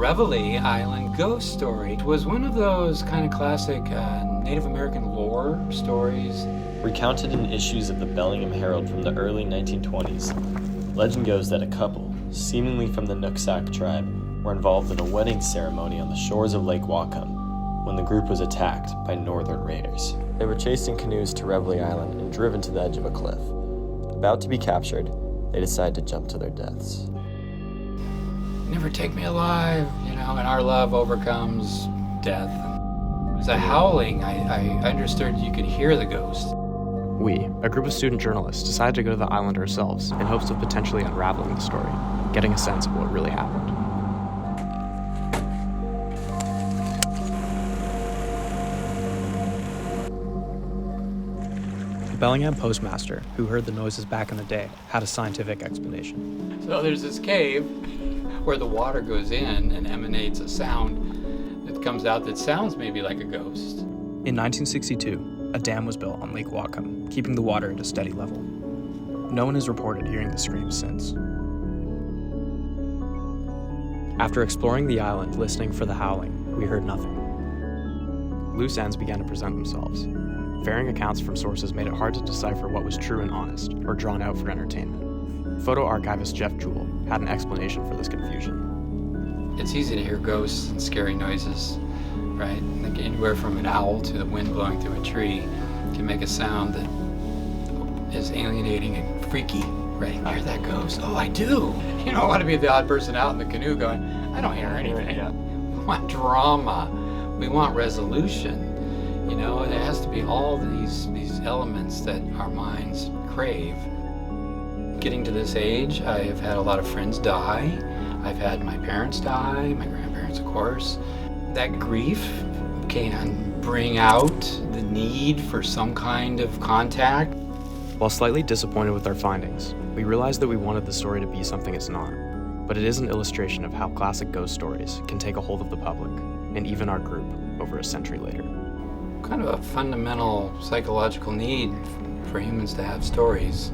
Reveille Island ghost story was one of those kind of classic Native American lore stories. Recounted in issues of the Bellingham Herald from the early 1920s, legend goes that a couple, seemingly from the Nooksack tribe, were involved in a wedding ceremony on the shores of Lake Whatcom when the group was attacked by northern raiders. They were chased in canoes to Reveille Island and driven to the edge of a cliff. About to be captured, they decide to jump to their deaths. Never take me alive, and our love overcomes death. It was a howling. I understood you could hear the ghost. We, a group of student journalists, decided to go to the island ourselves in hopes of potentially unraveling the story, getting a sense of what really happened. The Bellingham postmaster, who heard the noises back in the day, had a scientific explanation. So there's this cave where the water goes in and emanates a sound that comes out that sounds maybe like a ghost. In 1962, a dam was built on Lake Whatcom, keeping the water at a steady level. No one has reported hearing the screams since. After exploring the island, listening for the howling, we heard nothing. Loose ends began to present themselves. Varying accounts from sources made it hard to decipher what was true and honest, or drawn out for entertainment. Photo archivist Jeff Jewell had an explanation for this confusion. It's easy to hear ghosts and scary noises, right? Like anywhere from an owl to the wind blowing through a tree can make a sound that is alienating and freaky, right? Hear that ghost? Oh, I do. You don't want to be the odd person out in the canoe going, I don't hear anything. We want drama. We want resolution. It has to be all these elements that our minds crave. Getting to this age, I have had a lot of friends die. I've had my parents die, my grandparents, of course. That grief can bring out the need for some kind of contact. While slightly disappointed with our findings, we realized that we wanted the story to be something it's not. But it is an illustration of how classic ghost stories can take a hold of the public, and even our group, over a century later. Kind of a fundamental psychological need for humans to have stories.